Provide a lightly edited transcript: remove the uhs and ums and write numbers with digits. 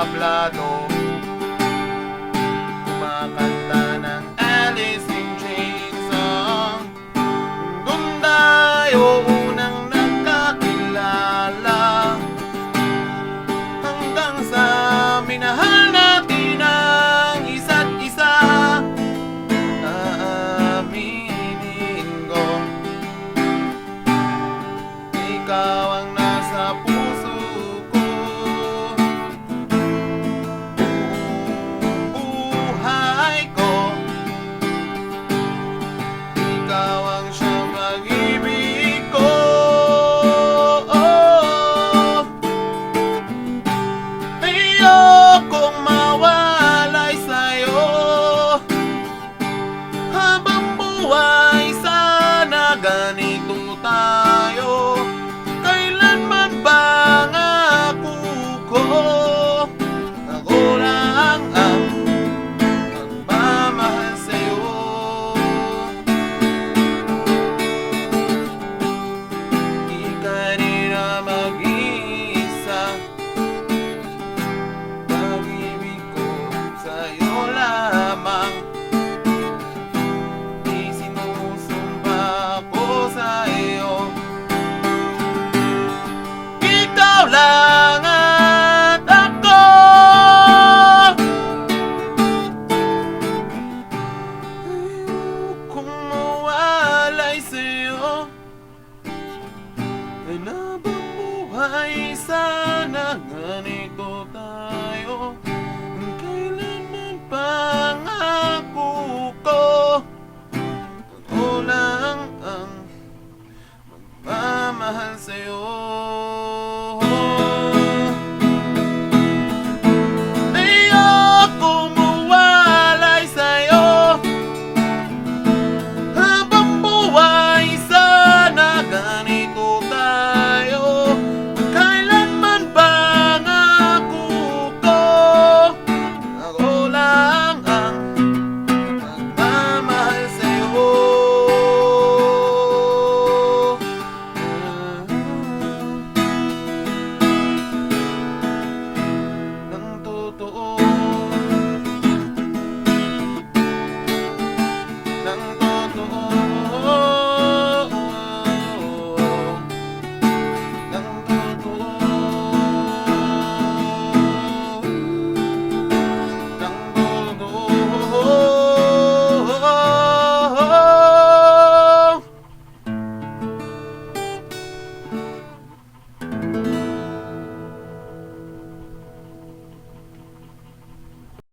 tablado, kumakanta ng Alice in Chains song. Doon tayo unang nagkakilala, hanggang sa minahal natin ang isa't isa. Aaminin ko, ikaw ang nasa puso ko. Buong buhay ko, ikaw ang siyang pag-ibig ko. Ayokong mawalay sa'yo habang buhay, sana ganito tayo. Kailanman pangako ko, ako lang ang magmamahal sa'yo. Di ka rin na mag-iisa, pag-ibig ko sa'yo lamang. Isinusumpa ko sa'yo, ikaw lang at ako. Ayokong mawalay sa'yo, kailanman buhay, sana ganito tayo. Kailanman pangako ko, ako lang ang magmamahal sa'yo.